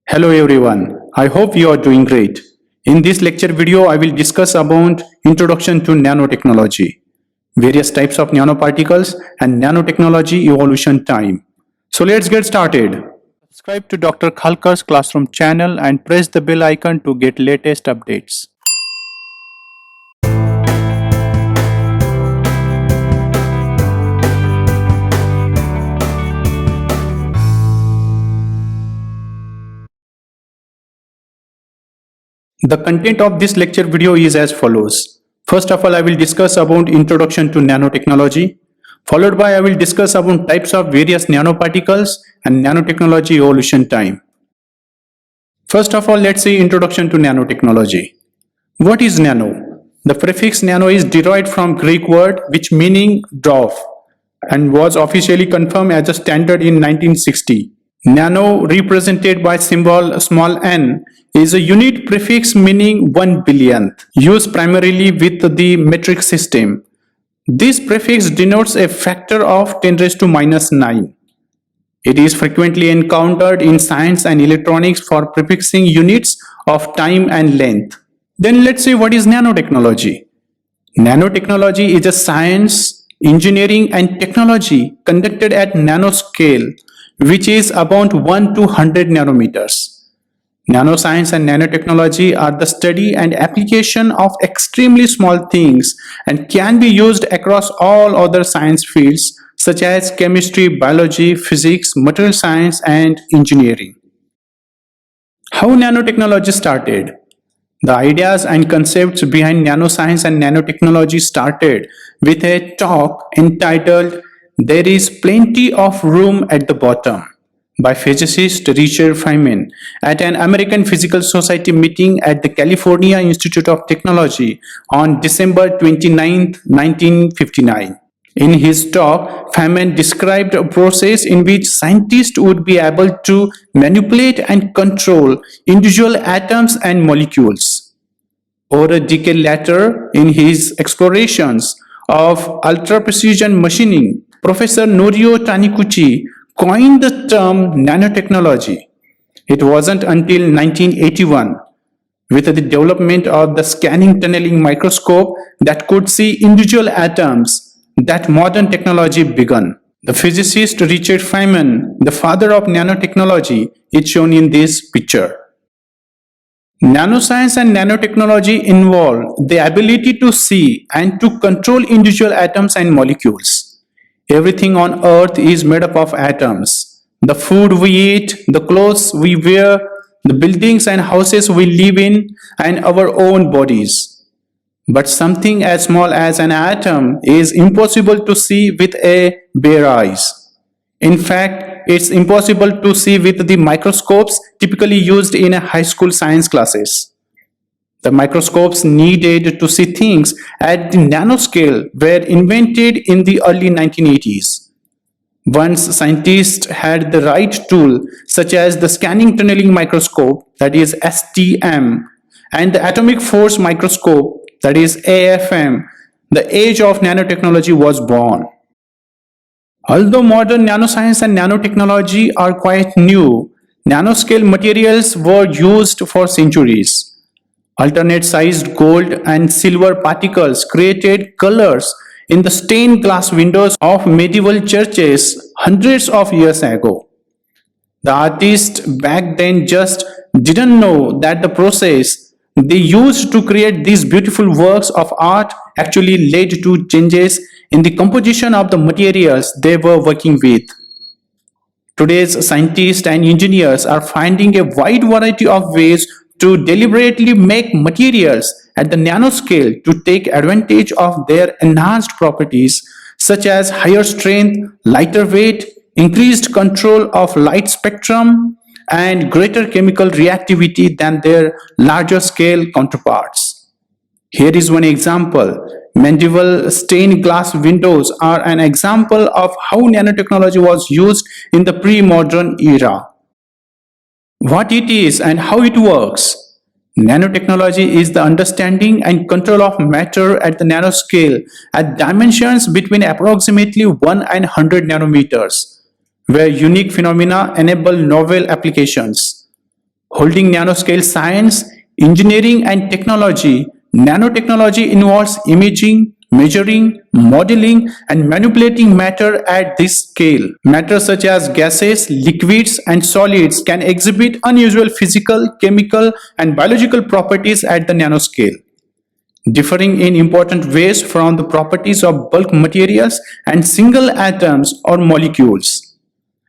Hello everyone, I hope you are doing great. In this lecture video, I will discuss about introduction to nanotechnology, various types of nanoparticles and nanotechnology evolution time. So let's get started. Subscribe to Dr. Khalkar's classroom channel and press the bell icon to get latest updates. The content of this lecture video is as follows. First of all, I will discuss about introduction to nanotechnology. Followed by I will discuss about types of various nanoparticles and nanotechnology evolution time. First of all, let's see introduction to nanotechnology. What is nano? The prefix nano is derived from Greek word which meaning dwarf and was officially confirmed as a standard in 1960. Nano, represented by symbol small n, is a unit prefix meaning 1 billionth, used primarily with the metric system. This prefix denotes a factor of 10 raised to minus 9. It is frequently encountered in science and electronics for prefixing units of time and length. Then let's see what is nanotechnology. Nanotechnology is a science, engineering and technology conducted at nanoscale, which is about 1 to 100 nanometers. Nanoscience and nanotechnology are the study and application of extremely small things and can be used across all other science fields such as chemistry, biology, physics, material science, and engineering. How nanotechnology started? The ideas and concepts behind nanoscience and nanotechnology started with a talk entitled "There is Plenty of Room at the Bottom" by physicist Richard Feynman at an American Physical Society meeting at the California Institute of Technology on December 29, 1959. In his talk, Feynman described a process in which scientists would be able to manipulate and control individual atoms and molecules. Over a decade later, in his explorations of ultra-precision machining, Professor Norio Taniguchi coined the term nanotechnology. It wasn't until 1981, with the development of the scanning tunneling microscope that could see individual atoms, that modern technology began. The physicist Richard Feynman, the father of nanotechnology, is shown in this picture. Nanoscience and nanotechnology involve the ability to see and to control individual atoms and molecules. Everything on earth is made up of atoms. The food we eat, the clothes we wear, the buildings and houses we live in, and our own bodies. But something as small as an atom is impossible to see with a bare eyes. In fact, it's impossible to see with the microscopes typically used in high school science classes. The microscopes needed to see things at the nanoscale were invented in the early 1980s. Once scientists had the right tool, such as the scanning tunneling microscope, that is STM, and the atomic force microscope, that is AFM, the age of nanotechnology was born. Although modern nanoscience and nanotechnology are quite new, nanoscale materials were used for centuries. Alternate sized gold and silver particles created colors in the stained glass windows of medieval churches hundreds of years ago. The artists back then just didn't know that the process they used to create these beautiful works of art actually led to changes in the composition of the materials they were working with. Today's scientists and engineers are finding a wide variety of ways to deliberately make materials at the nanoscale to take advantage of their enhanced properties such as higher strength, lighter weight, increased control of light spectrum, and greater chemical reactivity than their larger scale counterparts. Here is one example. Medieval stained glass windows are an example of how nanotechnology was used in the pre-modern era. What it is and how it works. Nanotechnology is the understanding and control of matter at the nanoscale at dimensions between approximately 1 and 100 nanometers, where unique phenomena enable novel applications. Holding nanoscale science, engineering and technology, nanotechnology involves imaging, measuring, modeling and manipulating matter at this scale. Matter such as gases, liquids and solids can exhibit unusual physical, chemical and biological properties at the nanoscale, differing in important ways from the properties of bulk materials and single atoms or molecules.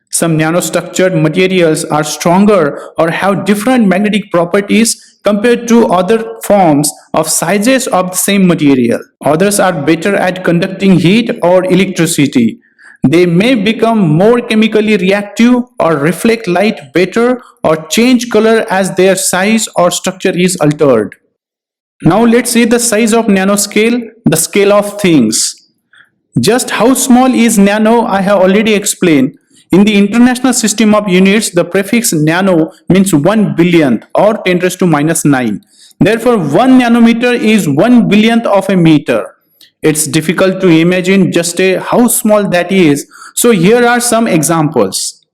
Some nanostructured materials are stronger or have different magnetic properties compared to other forms of sizes of the same material. Others are better at conducting heat or electricity. They may become more chemically reactive or reflect light better or change color as their size or structure is altered. Now let's see the size of nanoscale, the scale of things. Just how small is nano I have already explained. In the International System of Units, the prefix nano means 1 billionth or 10 raised to minus 9. Therefore, 1 nanometer is 1 billionth of a meter. It's difficult to imagine just how small that is. So here are some examples.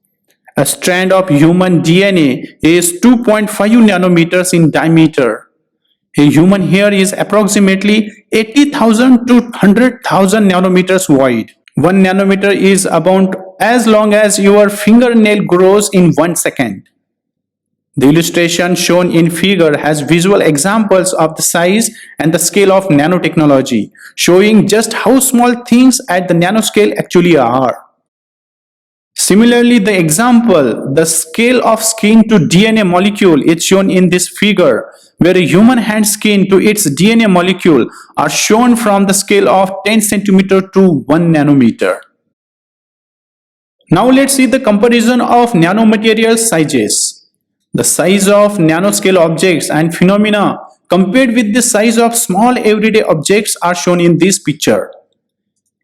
A strand of human DNA is 2.5 nanometers in diameter. A human hair is approximately 80,000 to 100,000 nanometers wide. 1 nanometer is about as long as your fingernail grows in 1 second. The illustration shown in figure has visual examples of the size and the scale of nanotechnology, showing just how small things at the nanoscale actually are. Similarly, the example, the scale of skin to DNA molecule is shown in this figure, where a human hand skin to its DNA molecule are shown from the scale of 10 centimeter to 1 nanometer. Now let's see the comparison of nanomaterial sizes. The size of nanoscale objects and phenomena compared with the size of small everyday objects are shown in this picture.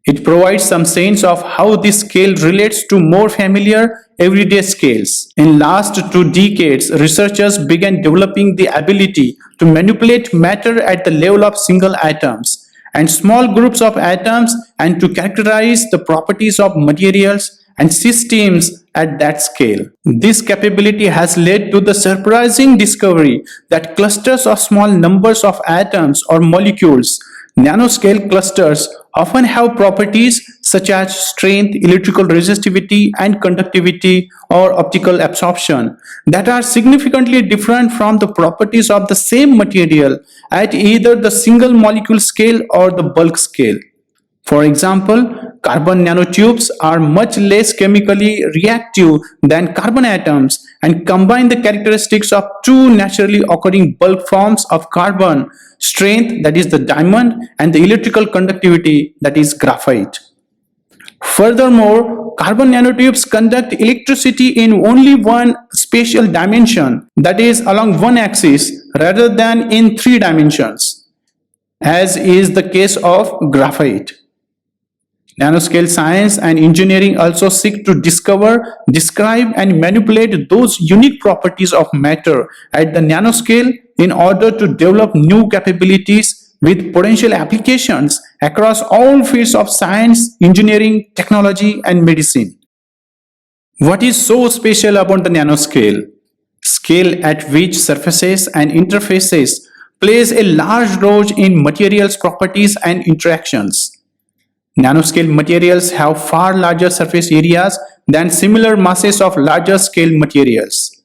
It provides some sense of how this scale relates to more familiar everyday scales. In last 2 decades, researchers began developing the ability to manipulate matter at the level of single atoms and small groups of atoms and to characterize the properties of materials and systems at that scale. This capability has led to the surprising discovery that clusters of small numbers of atoms or molecules, nanoscale clusters, often have properties such as strength, electrical resistivity, and conductivity or optical absorption that are significantly different from the properties of the same material at either the single molecule scale or the bulk scale. For example, carbon nanotubes are much less chemically reactive than carbon atoms and combine the characteristics of 2 naturally occurring bulk forms of carbon, strength, that is the diamond, and the electrical conductivity, that is graphite. Furthermore, carbon nanotubes conduct electricity in only one spatial dimension, that is along one axis, rather than in 3 dimensions, as is the case of graphite. Nanoscale science and engineering also seek to discover, describe, and manipulate those unique properties of matter at the nanoscale in order to develop new capabilities with potential applications across all fields of science, engineering, technology, and medicine. What is so special about the nanoscale? Scale at which surfaces and interfaces plays a large role in materials properties and interactions. Nanoscale materials have far larger surface areas than similar masses of larger scale materials.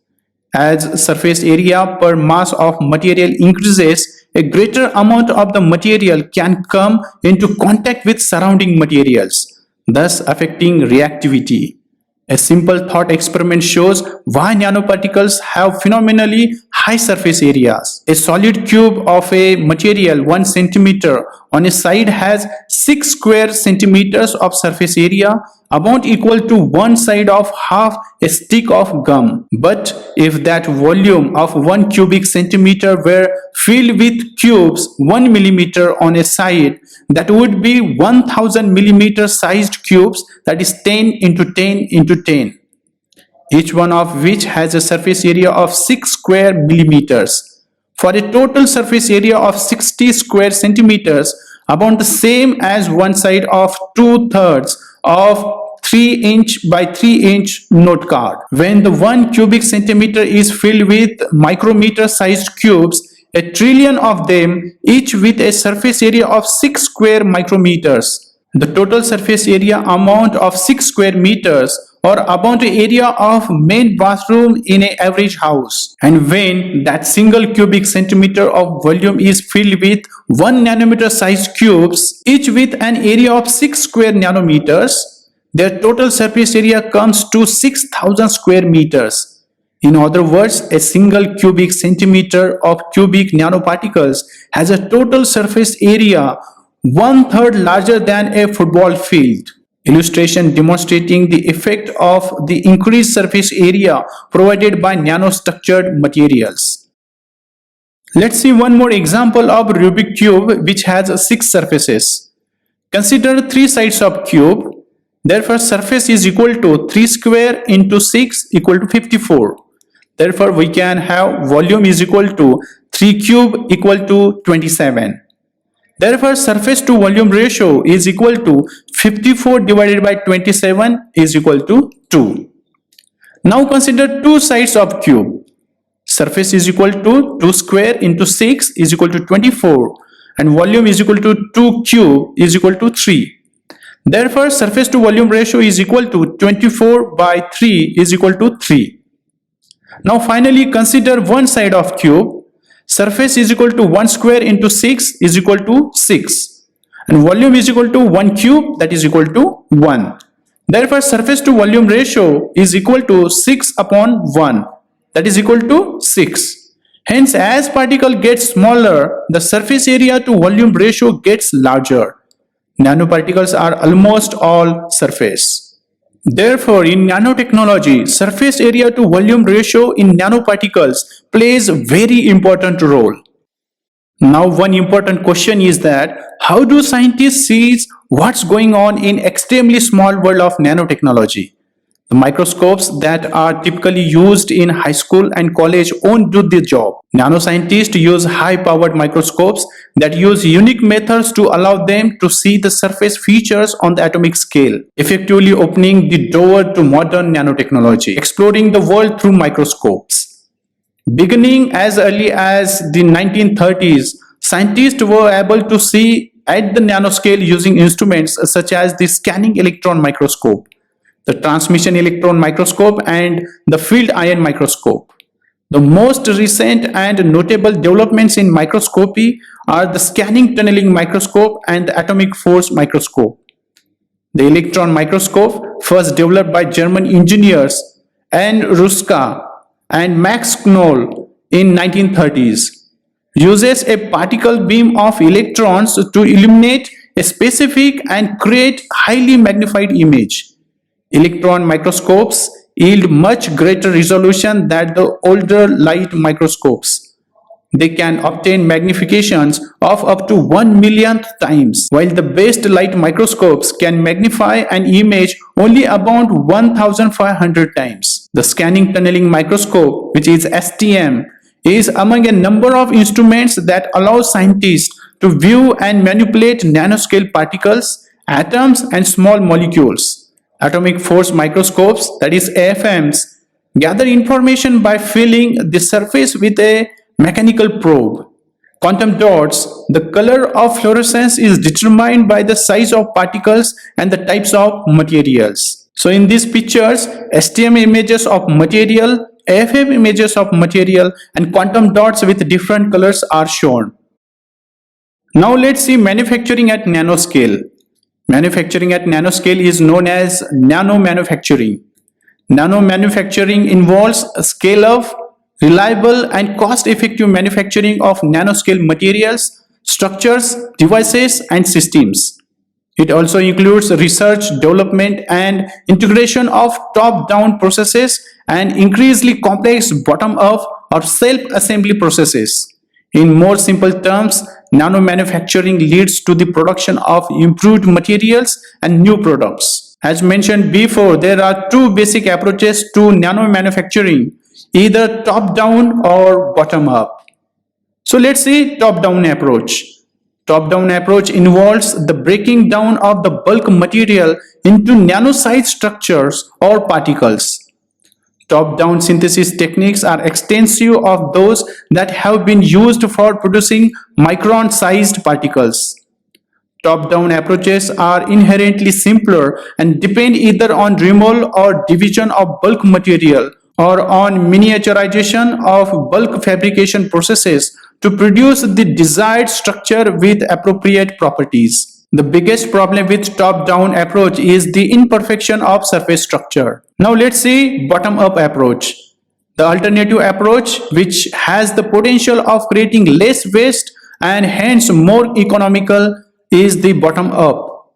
As surface area per mass of material increases, a greater amount of the material can come into contact with surrounding materials, thus affecting reactivity. A simple thought experiment shows why nanoparticles have phenomenally high surface areas. A solid cube of a material 1 centimeter on a side has 6 square centimeters of surface area, about equal to one side of half a stick of gum. But if that volume of 1 cubic centimeter were filled with cubes 1 millimeter on a side, that would be 1000 millimeter sized cubes, that is 10 into 10 into 10, each one of which has a surface area of 6 square millimeters, for a total surface area of 60 square centimeters, about the same as one side of 2/3 of 3-inch by 3-inch note card. When the 1 cubic centimeter is filled with micrometer-sized cubes, a trillion of them, each with a surface area of 6 square micrometers. The total surface area amount of 6 square meters or about the area of main bathroom in an average house. And when that single cubic centimeter of volume is filled with 1 nanometer sized cubes, each with an area of 6 square nanometers, their total surface area comes to 6,000 square meters. In other words, a single cubic centimeter of cubic nanoparticles has a total surface area 1/3 larger than a football field. Illustration demonstrating the effect of the increased surface area provided by nanostructured materials. Let's see one more example of Rubik cube which has 6 surfaces. Consider 3 sides of cube. Therefore, surface is equal to 3 square into 6 equal to 54. Therefore, we can have volume is equal to 3 cube equal to 27. Therefore, surface to volume ratio is equal to 54 divided by 27 is equal to 2. Now consider 2 sides of cube. Surface is equal to 2 square into 6 is equal to 24 and volume is equal to 2 cube is equal to 3. Therefore, surface to volume ratio is equal to 24 by 3 is equal to 3. Now finally consider one side of cube. Surface is equal to 1 square into 6 is equal to 6 and volume is equal to 1 cube that is equal to 1. Therefore, surface to volume ratio is equal to 6 upon 1 that is equal to 6. Hence, as particle gets smaller, the surface area to volume ratio gets larger. Nanoparticles are almost all surface. Therefore, in nanotechnology, surface area to volume ratio in nanoparticles plays a very important role. Now, one important question is that how do scientists see what's going on in extremely small world of nanotechnology? The microscopes that are typically used in high school and college won't do the job. Nanoscientists use high-powered microscopes that use unique methods to allow them to see the surface features on the atomic scale, effectively opening the door to modern nanotechnology, exploring the world through microscopes. Beginning as early as the 1930s, scientists were able to see at the nanoscale using instruments such as the scanning electron microscope, the transmission electron microscope, and the field ion microscope. The most recent and notable developments in microscopy are the scanning tunneling microscope and the atomic force microscope. The electron microscope, first developed by German engineers N. Ruska and Max Knoll in 1930s, uses a particle beam of electrons to illuminate a specific and create highly magnified image. Electron microscopes yield much greater resolution than the older light microscopes. They can obtain magnifications of up to 1 millionth times, while the best light microscopes can magnify an image only about 1,500 times. The scanning tunneling microscope, which is STM, is among a number of instruments that allow scientists to view and manipulate nanoscale particles, atoms, and small molecules. Atomic force microscopes, that is AFMs, gather information by filling the surface with a mechanical probe. Quantum dots, the color of fluorescence is determined by the size of particles and the types of materials. So in these pictures, STM images of material, AFM images of material, and quantum dots with different colors are shown. Now let's see manufacturing at nanoscale. Manufacturing at nanoscale is known as nanomanufacturing. Nanomanufacturing involves a scale-up, reliable and cost-effective manufacturing of nanoscale materials, structures, devices, and systems. It also includes research, development, and integration of top-down processes and increasingly complex bottom-up or self-assembly processes. In more simple terms, nanomanufacturing leads to the production of improved materials and new products. As mentioned before, there are two basic approaches to nanomanufacturing, either top-down or bottom-up. So let's see top-down approach. Top-down approach involves the breaking down of the bulk material into nano-sized structures or particles. Top-down synthesis techniques are extensive of those that have been used for producing micron-sized particles. Top-down approaches are inherently simpler and depend either on removal or division of bulk material or on miniaturization of bulk fabrication processes to produce the desired structure with appropriate properties. The biggest problem with top-down approach is the imperfection of surface structure. Now let's see bottom-up approach. The alternative approach, which has the potential of creating less waste and hence more economical, is the bottom-up.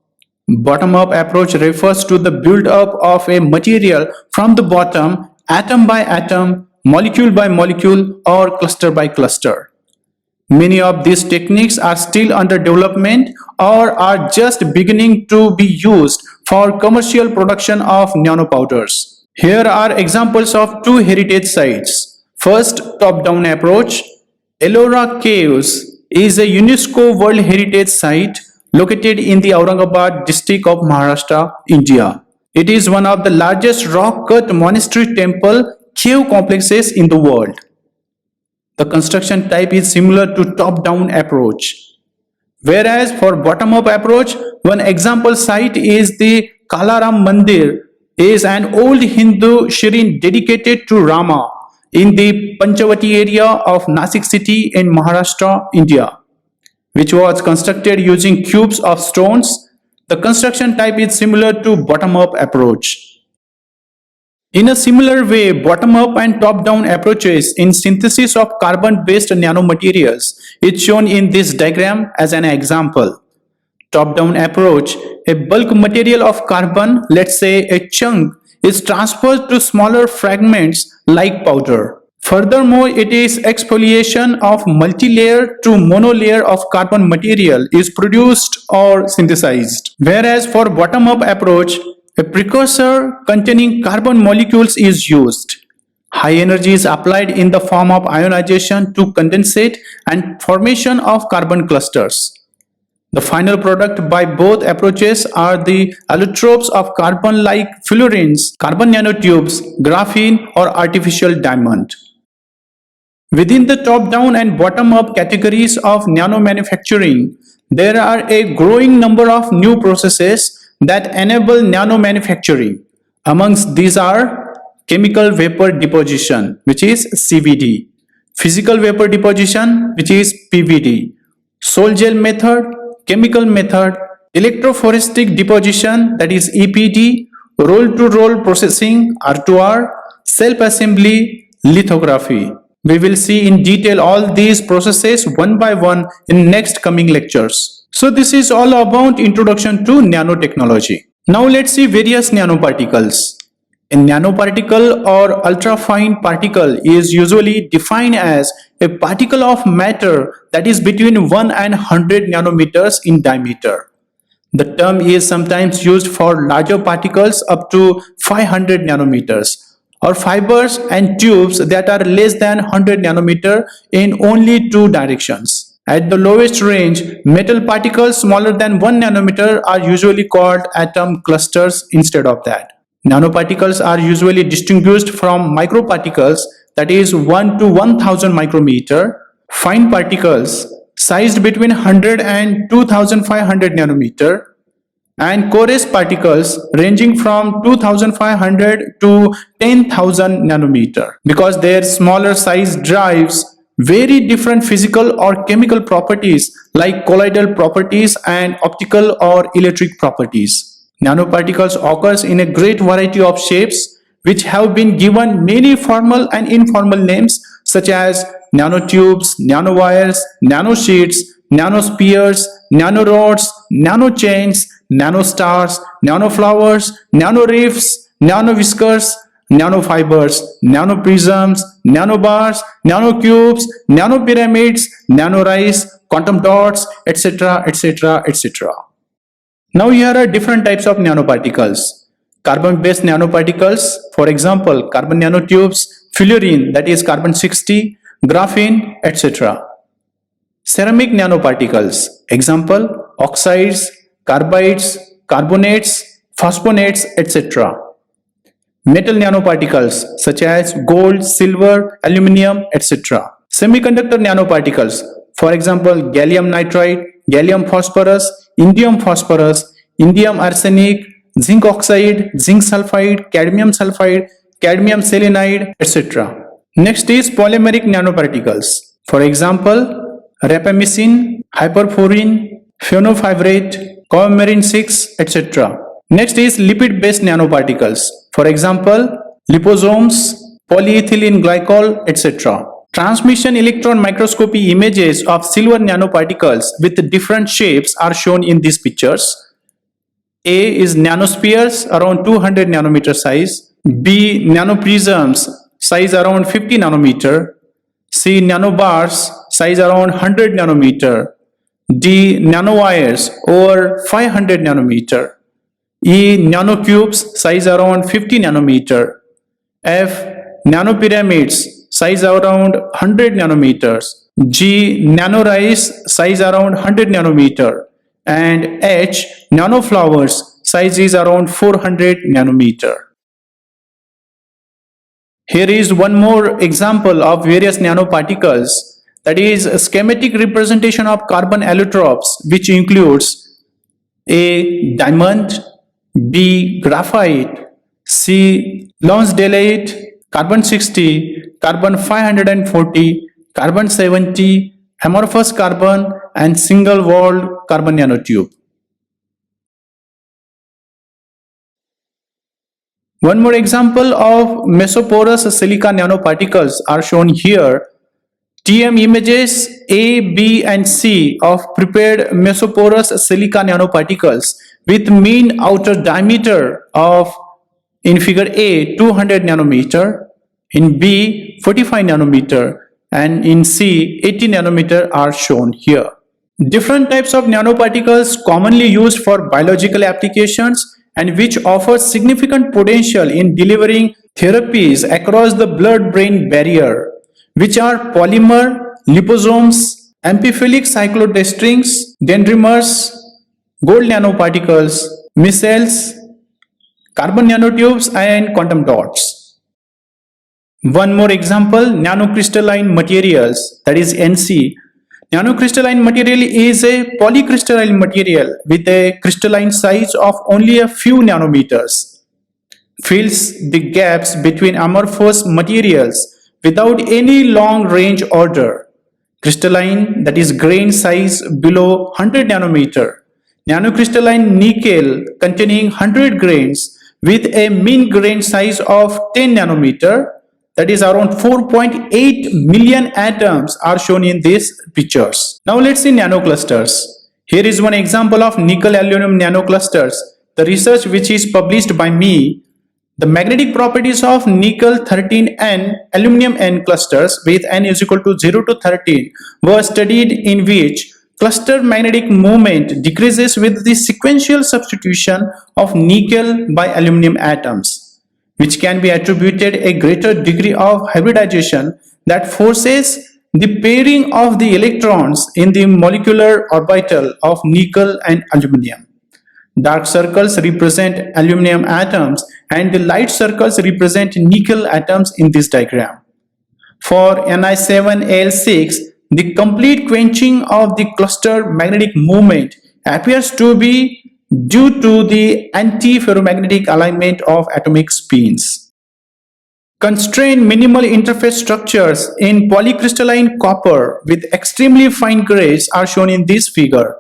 Bottom-up approach refers to the build-up of a material from the bottom, atom by atom, molecule by molecule, or cluster by cluster. Many of these techniques are still under development or are just beginning to be used for commercial production of nanopowders. Here are examples of two heritage sites. First, top-down approach. Ellora Caves is a UNESCO World Heritage Site located in the Aurangabad district of Maharashtra, India. It is one of the largest rock-cut monastery temple cave complexes in the world. The construction type is similar to top-down approach. Whereas for bottom-up approach, one example site is the Kalaram Mandir, is an old Hindu shrine dedicated to Rama in the Panchavati area of Nasik city in Maharashtra, India, which was constructed using cubes of stones. The construction type is similar to bottom-up approach. In a similar way, bottom-up and top-down approaches in synthesis of carbon-based nanomaterials is shown in this diagram as an example. Top-down approach, a bulk material of carbon, let's say a chunk, is transferred to smaller fragments like powder. Furthermore, it is exfoliation of multi-layer to monolayer of carbon material is produced or synthesized. Whereas for bottom-up approach, a precursor containing carbon molecules is used. High energy is applied in the form of ionization to condensate and formation of carbon clusters. The final product by both approaches are the allotropes of carbon like fullerenes, carbon nanotubes, graphene, or artificial diamond. Within the top-down and bottom-up categories of nanomanufacturing, there are a growing number of new processes that enable nanomanufacturing. Amongst these are chemical vapor deposition, which is CVD, physical vapor deposition, which is PVD, sol gel method, chemical method, electrophoretic deposition, that is EPD, roll-to-roll processing, R2R, self-assembly, lithography. We will see in detail all these processes one by one in next coming lectures. So this is all about introduction to nanotechnology. Now let's see various nanoparticles. A nanoparticle or ultrafine particle is usually defined as a particle of matter that is between 1 and 100 nanometers in diameter. The term is sometimes used for larger particles up to 500 nanometers or fibers and tubes that are less than 100 nanometer in only two directions. At the lowest range, metal particles smaller than 1 nanometer are usually called atom clusters instead of that. Nanoparticles are usually distinguished from microparticles, that is 1 to 1000 micrometer, fine particles sized between 100 and 2500 nanometer, and coarse particles ranging from 2500 to 10,000 nanometer, because their smaller size drives very different physical or chemical properties like colloidal properties and optical or electric properties. Nanoparticles occurs in a great variety of shapes which have been given many formal and informal names such as nanotubes, nanowires, nanosheets, nanospheres, nanorods, nanochains, nanostars, nanoflowers, nanoreefs, nanoviscers, nanofibers, nanoprisms, nanobars, nanocubes, nanopyramids, nanorice, quantum dots, etc., etc., etc. Now here are different types of nanoparticles. Carbon-based nanoparticles, for example, carbon nanotubes, fullerene, that is carbon-60, graphene, etc. Ceramic nanoparticles, example, oxides, carbides, carbonates, phosphonates, etc. Metal nanoparticles such as gold, silver, aluminum, etc. Semiconductor nanoparticles, for example, gallium nitride, gallium phosphorus, indium arsenic, zinc oxide, zinc sulfide, cadmium selenide, etc. Next is polymeric nanoparticles. For example, rapamycin, hyperforin, phenolfibrate, coumarin 6, etc. Next is lipid-based nanoparticles. For example, liposomes, polyethylene glycol, etc. Transmission electron microscopy images of silver nanoparticles with different shapes are shown in these pictures. A is nanospheres around 200 nanometer size. B nanoprisms size around 50 nanometer. C nanobars size around 100 nanometer. D nanowires over 500 nanometer. E nanocubes size around 50 nanometer. F nanopyramids size around 100 nanometers. G nanorice size around 100 nanometer. And H nanoflowers size is around 400 nanometer. Here is one more example of various nanoparticles, that is a schematic representation of carbon allotropes, which includes A diamond, B graphite, C lonsdaleite, carbon 60, carbon 540, carbon 70, amorphous carbon, and single-walled carbon nanotube. One more example of mesoporous silica nanoparticles are shown here. TM images A, B, and C of prepared mesoporous silica nanoparticles with mean outer diameter of, in figure A, 200 nanometer, in B, 45 nanometer, and in C, 80 nanometer are shown here. Different types of nanoparticles commonly used for biological applications and which offer significant potential in delivering therapies across the blood-brain barrier, which are polymer, liposomes, amphiphilic cyclodestrins, dendrimers, gold nanoparticles, micelles, carbon nanotubes, and quantum dots. One more example, nanocrystalline materials, that is NC. Nanocrystalline material is a polycrystalline material with a crystalline size of only a few nanometers. Fills the gaps between amorphous materials without any long-range order. Crystalline, that is grain size below 100 nanometer. Nanocrystalline nickel containing 100 grains with a mean grain size of 10 nanometer. That is around 4.8 million atoms are shown in these pictures. Now let's see nanoclusters. Here is one example of nickel aluminum nanoclusters. The research which is published by me, the magnetic properties of nickel 13N aluminum N clusters with N is equal to 0 to 13 were studied, in which cluster magnetic moment decreases with the sequential substitution of nickel by aluminum atoms, which can be attributed a greater degree of hybridization that forces the pairing of the electrons in the molecular orbital of nickel and aluminum. Dark circles represent aluminum atoms and the light circles represent nickel atoms in this diagram. For Ni7Al6, the complete quenching of the cluster magnetic moment appears to be due to the anti-ferromagnetic alignment of atomic spins. Constrained minimal interface structures in polycrystalline copper with extremely fine grains are shown in this figure.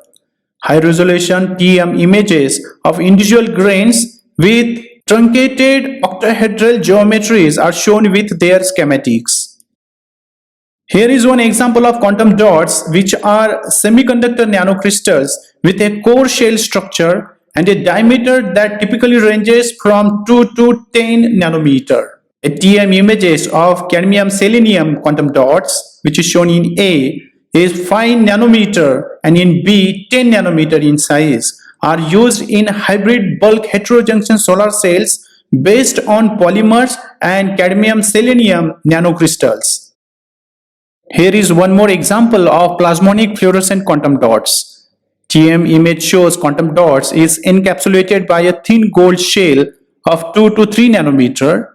High-resolution TEM images of individual grains with truncated octahedral geometries are shown with their schematics. Here is one example of quantum dots, which are semiconductor nanocrystals with a core shell structure and a diameter that typically ranges from 2 to 10 nanometer. A TM images of cadmium selenium quantum dots, which is shown in A, is 5 nanometer and in B 10 nanometer in size, are used in hybrid bulk heterojunction solar cells based on polymers and cadmium selenium nanocrystals. Here is one more example of plasmonic fluorescent quantum dots. TM image shows quantum dots is encapsulated by a thin gold shell of 2 to 3 nanometer,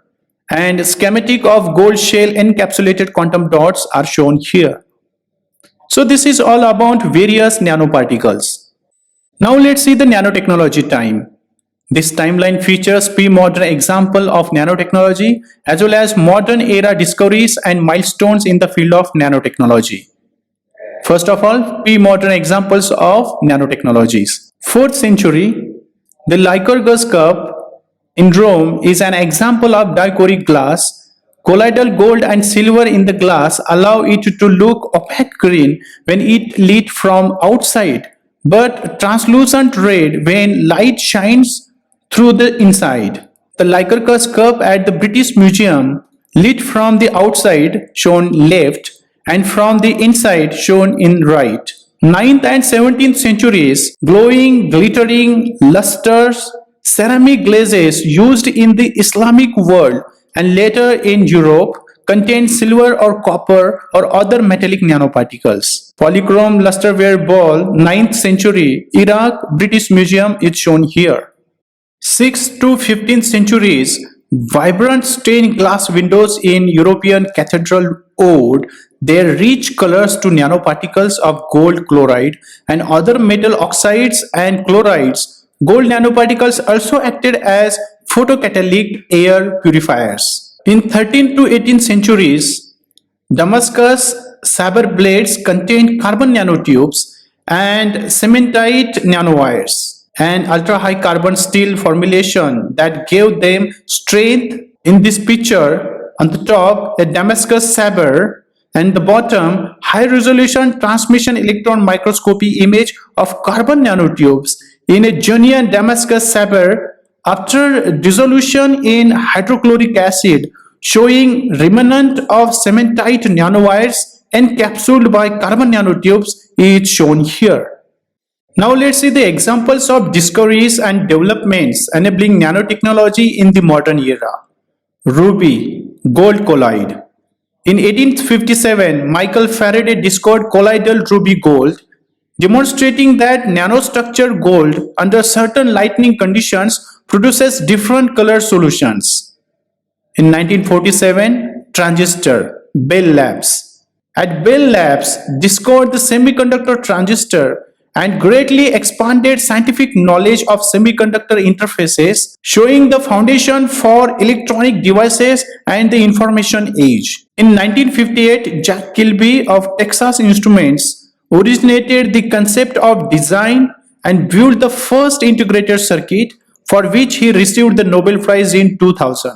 and schematic of gold shell encapsulated quantum dots are shown here. So this is all about various nanoparticles. Now let's see the nanotechnology time. This timeline features pre-modern example of nanotechnology as well as modern era discoveries and milestones in the field of nanotechnology. First of all, pre-modern examples of nanotechnologies. 4th century, the Lycurgus cup in Rome is an example of dichroic glass. Colloidal gold and silver in the glass allow it to look opaque green when it lit from outside, but translucent red when light shines through the inside. The Lycurgus cup at the British Museum, lit from the outside shown left and from the inside shown in right. 9th and 17th centuries, glowing, glittering, lusters, ceramic glazes used in the Islamic world and later in Europe contain silver or copper or other metallic nanoparticles. Polychrome lusterware ball, 9th century, Iraq, British Museum is shown here. 6th to 15th centuries, vibrant stained glass windows in European cathedral owed their rich colors to nanoparticles of gold chloride and other metal oxides and chlorides. Gold nanoparticles also acted as photocatalytic air purifiers. In 13th to 18th centuries, Damascus saber blades contained carbon nanotubes and cementite nanowires and ultra-high carbon steel formulation that gave them strength. In this picture, on the top, a Damascus saber, and the bottom, high-resolution transmission electron microscopy image of carbon nanotubes in a genuine Damascus saber after dissolution in hydrochloric acid, showing remnant of cementite nanowires encapsulated by carbon nanotubes is shown here. Now let's see the examples of discoveries and developments enabling nanotechnology in the modern era. Ruby, gold colloid. In 1857, Michael Faraday discovered colloidal ruby gold, demonstrating that nanostructured gold under certain lightning conditions produces different color solutions. In 1947, transistor, Bell Labs. At Bell Labs, discovered the semiconductor transistor and greatly expanded scientific knowledge of semiconductor interfaces, showing the foundation for electronic devices and the information age. In 1958, Jack Kilby of Texas Instruments originated the concept of design and built the first integrated circuit, for which he received the Nobel Prize in 2000.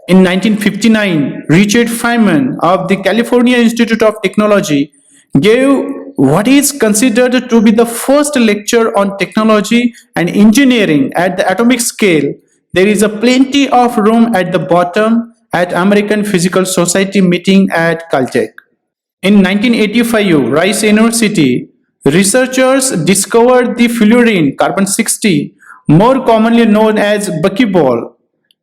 In 1959, Richard Feynman of the California Institute of Technology gave what is considered to be the first lecture on technology and engineering at the atomic scale. There is a plenty of room at the bottom at American Physical Society meeting at Caltech. In 1985, Rice University researchers discovered the fullerene carbon-60, more commonly known as buckyball,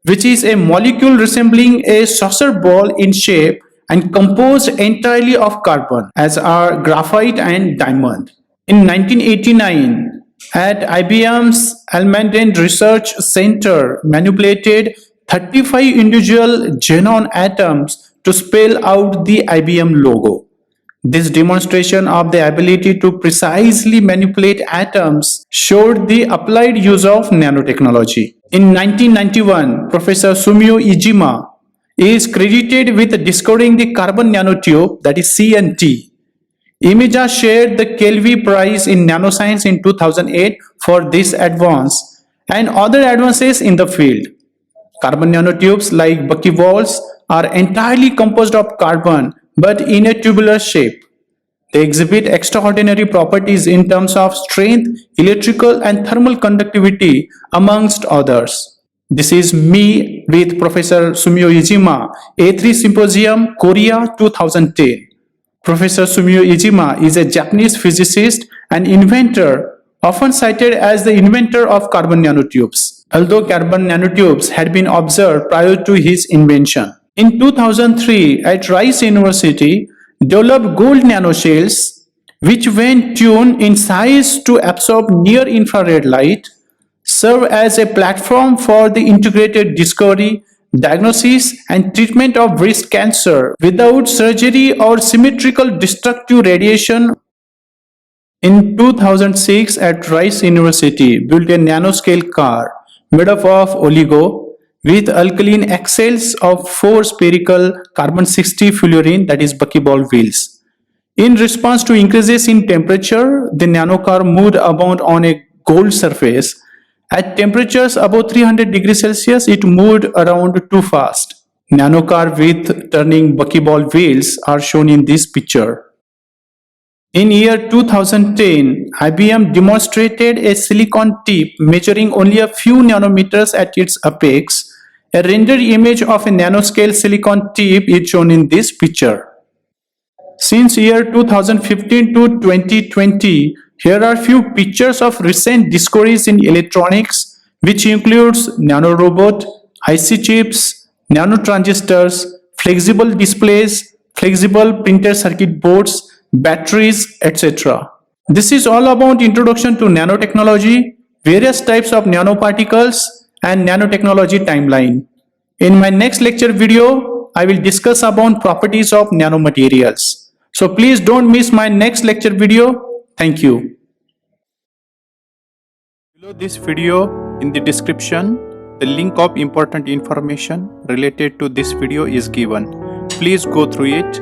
which is a molecule resembling a saucer ball in shape and composed entirely of carbon, as are graphite and diamond. In 1989, at IBM's Almaden Research Center, manipulated 35 individual xenon atoms to spell out the IBM logo. This demonstration of the ability to precisely manipulate atoms showed the applied use of nanotechnology. In 1991, Professor Sumio Iijima is credited with discovering the carbon nanotube, that is CNT. Iijima shared the Kelvin Prize in Nanoscience in 2008 for this advance and other advances in the field. Carbon nanotubes like buckyballs are entirely composed of carbon but in a tubular shape. They exhibit extraordinary properties in terms of strength, electrical and thermal conductivity, amongst others. This is me with Professor Sumio Iijima, A3 Symposium, Korea 2010. Professor Sumio Iijima is a Japanese physicist and inventor, often cited as the inventor of carbon nanotubes, although carbon nanotubes had been observed prior to his invention. In 2003, at Rice University, developed gold nanoshells which, when tuned in size to absorb near infrared light, serve as a platform for the integrated discovery, diagnosis, and treatment of breast cancer without surgery or symmetrical destructive radiation. In 2006, at Rice University, built a nanoscale car made up of oligo with alkaline axles of 4 spherical carbon-60 fullerene, that is buckyball wheels. In response to increases in temperature, the nanocar moved about on a gold surface. At temperatures above 300 degrees Celsius, it moved around too fast. Nanocar with turning buckyball wheels are shown in this picture. In year 2010, IBM demonstrated a silicon tip measuring only a few nanometers at its apex. A rendered image of a nanoscale silicon tip is shown in this picture. Since year 2015 to 2020, here are few pictures of recent discoveries in electronics, which includes nanorobot, IC chips, nanotransistors, flexible displays, flexible printed circuit boards, batteries, etc. This is all about introduction to nanotechnology, various types of nanoparticles, and nanotechnology timeline. In my next lecture video, I will discuss about properties of nanomaterials. So please don't miss my next lecture video. Thank you. Below this video, in the description, the link of important information related to this video is given. Please go through it.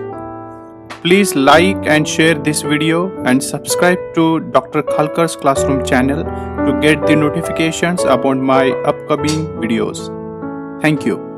Please like and share this video and subscribe to Dr. Khalkar's Classroom channel to get the notifications about my upcoming videos. Thank you.